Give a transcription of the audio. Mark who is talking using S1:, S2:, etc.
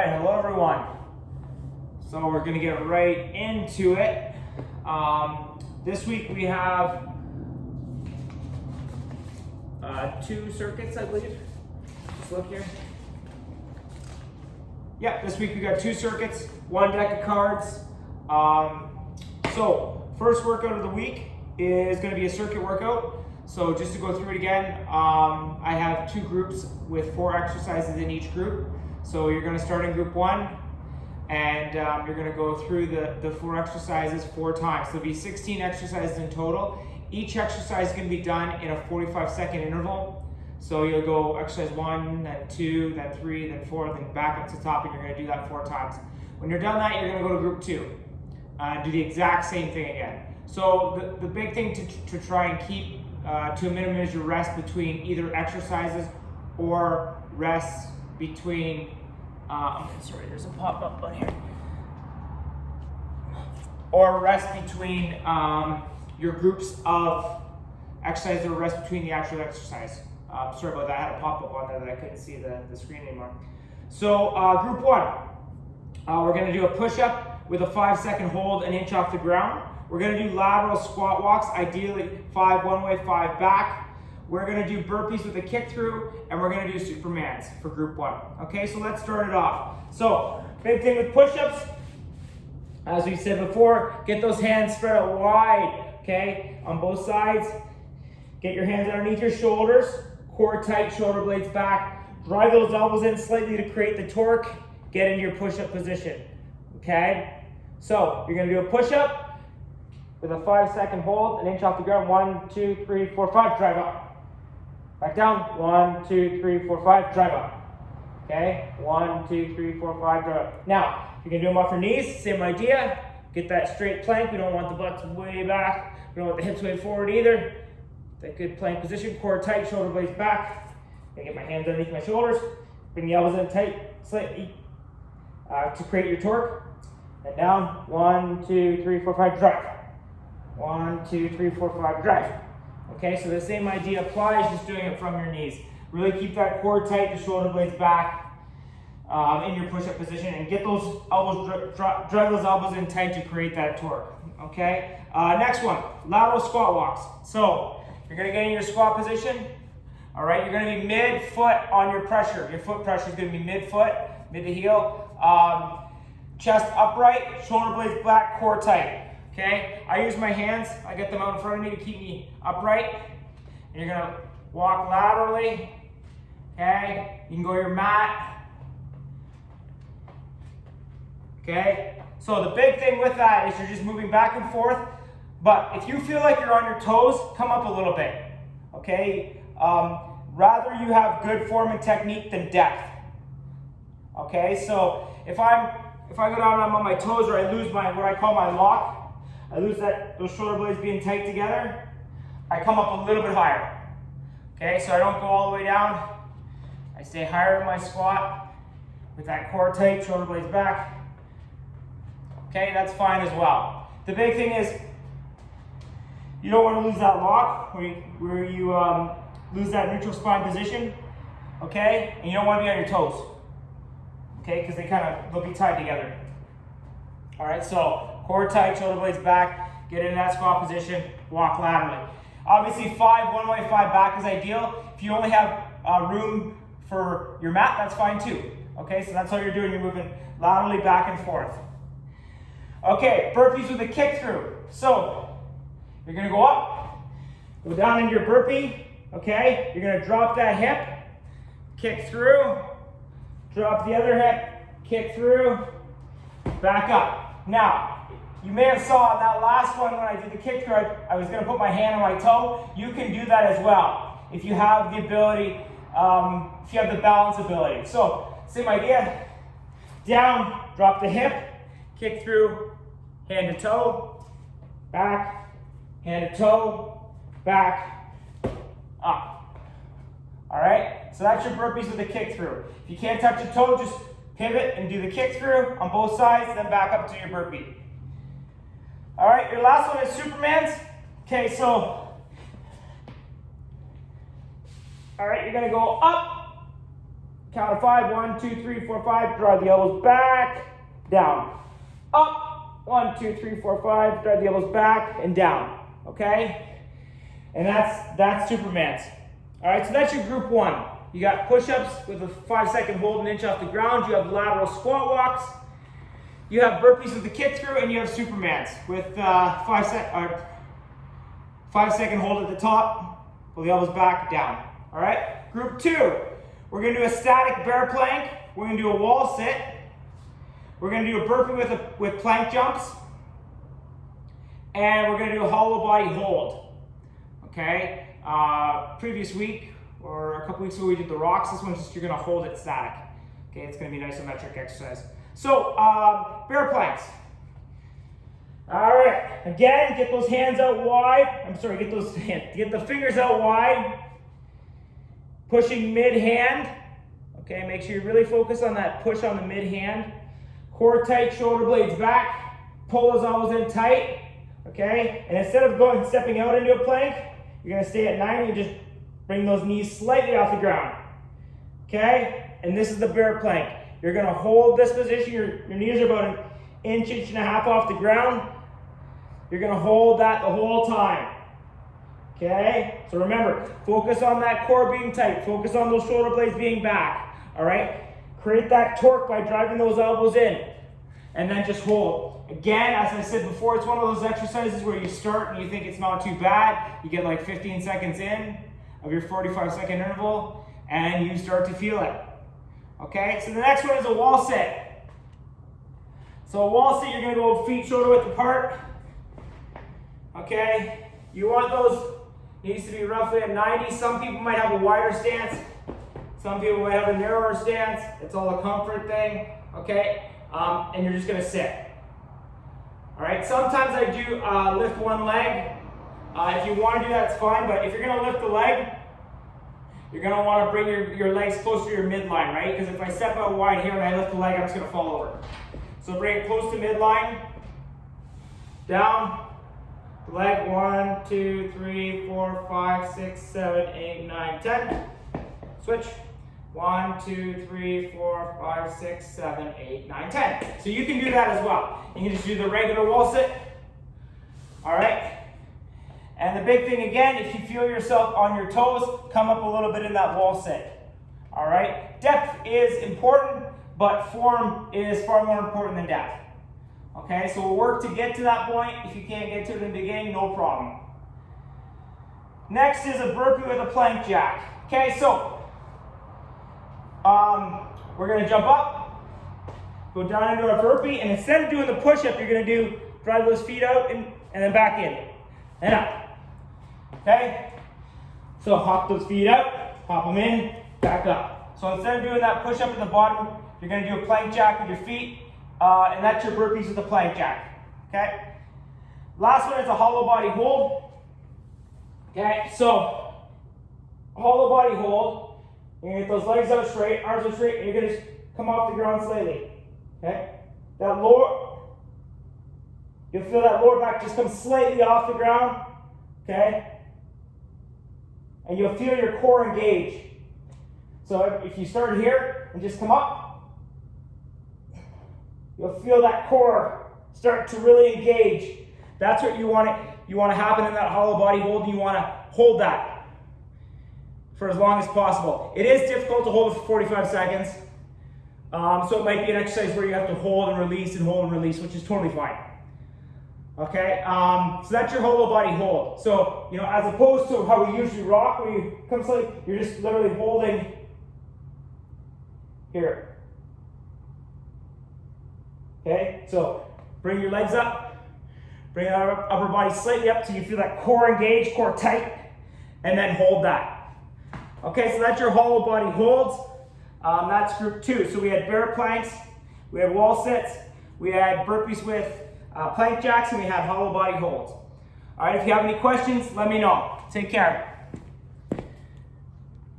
S1: right, hello everyone. So we're gonna get right into it. This week we have 2 circuits, I believe. Just look here. Yeah, this week we got 2 circuits, 1 deck of cards. So first workout of the week is gonna be a circuit workout. So just to go through it again, I have 2 groups with 4 exercises in each group. So you're gonna start in group 1 and you're gonna go through the 4 exercises 4 times. So there'll be 16 exercises in total. Each exercise is gonna be done in a 45-second interval. So you'll go exercise 1, then 2, then 3, then 4, then back up to the top, and you're gonna do that 4 times. When you're done that, you're gonna go to group 2 and do the exact same thing again. So the big thing to try and keep to a minimum is your rest between either exercises or rest between, sorry, there's a pop-up on here. Or rest between your groups of exercises, or rest between the actual exercise. Sorry about that, I had a pop-up on there that I couldn't see the screen anymore. So group 1, we're gonna do a push-up with a 5-second hold, an inch off the ground. We're gonna do lateral squat walks, ideally 5 one way, 5 back. We're gonna do burpees with a kick through, and we're gonna do Supermans for group 1. Okay, so let's start it off. So, big thing with push-ups, as we said before, get those hands spread out wide, okay, on both sides. Get your hands underneath your shoulders, core tight, shoulder blades back. Drive those elbows in slightly to create the torque. Get into your push-up position, okay? So, you're gonna do a push-up with a 5-second hold, an inch off the ground. 1, 2, 3, 4, 5, drive up. Back down. 1, 2, 3, 4, 5, drive up. Okay? 1, 2, 3, 4, 5, drive up. Now, you're gonna do them off your knees, same idea. Get that straight plank. We don't want the butts way back. We don't want the hips way forward either. That good plank position, core tight, shoulder blades back. Gonna get my hands underneath my shoulders. Bring the elbows in tight, slightly, to create your torque. And down. 1, 2, 3, 4, 5, drive. 1, 2, 3, 4, 5, drive. Okay, so the same idea applies, just doing it from your knees. Really keep that core tight, the shoulder blades back in your push-up position, and get those elbows, drive those elbows in tight to create that torque. Okay, next one, lateral squat walks. So you're gonna get in your squat position. All right, you're gonna be mid-foot on your pressure. Your foot pressure is gonna be mid-foot, mid to heel. Chest upright, shoulder blades back, core tight. Okay, I use my hands, I get them out in front of me to keep me upright. And you're gonna walk laterally, okay? You can go to your mat, okay? So the big thing with that is you're just moving back and forth, but if you feel like you're on your toes, come up a little bit, okay? Rather you have good form and technique than depth, okay? So if I go down and I'm on my toes, or I lose what I call my lock, I lose those shoulder blades being tight together, I come up a little bit higher. Okay, so I don't go all the way down. I stay higher in my squat with that core tight, shoulder blades back. Okay, that's fine as well. The big thing is you don't want to lose that lock where you lose that neutral spine position. Okay, and you don't want to be on your toes. Okay, because they'll be tied together. All right, so core tight, shoulder blades back, get into that squat position, walk laterally. Obviously 5 one way, 5 back is ideal. If you only have room for your mat, that's fine too. Okay, so that's all you're doing, you're moving laterally back and forth. Okay, burpees with a kick through. So, you're gonna go up, go down into your burpee, okay? You're gonna drop that hip, kick through, drop the other hip, kick through, back up. Now, you may have saw that last one when I did the kick through, I was gonna put my hand on my toe. You can do that as well if you have the ability, if you have the balance ability. So, same idea, down, drop the hip, kick through, hand to toe, back, hand to toe, back, up. All right, so that's your burpees with a kick through. If you can't touch your toe, just pivot and do the kick through on both sides, then back up to your burpee. All right, your last one is Supermans. Okay, so, all right, you're gonna go up, count of 5. 1, 2, 3, 4, 5. Drive the elbows back, down, up. 1, 2, 3, 4, 5. Drive the elbows back and down. Okay? And that's Superman's. All right, so that's your group 1. You got push-ups with a 5-second hold, an inch off the ground. You have lateral squat walks. You have burpees with the kit screw, and you have Supermans with 5-second hold at the top. Pull the elbows back, down. All right. Group 2. We're going to do a static bear plank. We're going to do a wall sit. We're going to do a burpee with plank jumps, and we're going to do a hollow body hold. Okay. Previous week or a couple weeks ago we did the rocks. This one's just you're going to hold it static. Okay, it's going to be an isometric exercise. So bear planks. All right. Again, get those hands out wide. Get the fingers out wide. Pushing mid hand. Okay, make sure you really focus on that push on the mid hand. Core tight, shoulder blades back. Pull those elbows in tight. Okay, and instead of stepping out into a plank, you're going to stay at 90 and just bring those knees slightly off the ground. Okay? And this is the bear plank. You're going to hold this position. Your knees are about an inch and a half off the ground. You're going to hold that the whole time. Okay? So remember, focus on that core being tight. Focus on those shoulder blades being back. All right? Create that torque by driving those elbows in. And then just hold. Again, as I said before, it's one of those exercises where you start and you think it's not too bad. You get like 15 seconds in of your 45-second interval, and you start to feel it. Okay, so the next one is a wall sit. So a wall sit, you're going to go feet shoulder width apart. Okay, you want those, needs to be roughly at 90. Some people might have a wider stance. Some people might have a narrower stance. It's all a comfort thing. Okay, and you're just going to sit. All right, sometimes I do lift one leg. If you want to do that, it's fine, but if you're going to lift the leg, you're going to want to bring your legs closer to your midline, right? Because if I step out wide here and I lift the leg, I'm just going to fall over. So bring it close to midline, down, leg 1, 2, 3, 4, 5, 6, 7, 8, 9, 10. Switch. 1, 2, 3, 4, 5, 6, 7, 8, 9, 10. So you can do that as well. You can just do the regular wall sit. All right. And the big thing again, if you feel yourself on your toes, come up a little bit in that wall sit. All right. Depth is important, but form is far more important than depth. Okay. So we'll work to get to that point. If you can't get to it in the beginning, no problem. Next is a burpee with a plank jack. Okay. So we're going to jump up, go down into our burpee, and instead of doing the push-up, you're going to drive those feet out and then back in and up. Okay? So hop those feet out, hop them in, back up. So instead of doing that push-up at the bottom, you're going to do a plank jack with your feet, and that's your burpees with a plank jack. Okay? Last one is a hollow body hold. Okay? So hollow body hold. You're going to get those legs out straight, arms out straight, and you're going to just come off the ground slightly. Okay? That lower, you'll feel that lower back just come slightly off the ground. Okay? And you'll feel your core engage. So if you start here and just come up, you'll feel that core start to really engage. That's what you want to happen in that hollow body hold. You want to hold that for as long as possible. It is difficult to hold for 45 seconds. So it might be an exercise where you have to hold and release, which is totally fine. Okay, so that's your hollow body hold. So, as opposed to how we usually rock, where you come slightly, you're just literally holding here. Okay, so bring your legs up, bring our upper body slightly up so you feel that core engaged, core tight, and then hold that. Okay, so that's your hollow body holds. That's group 2. So we had bear planks, we had wall sits, we had burpees with plank jacks, and we had hollow body holds. All right, if you have any questions, let me know. Take care.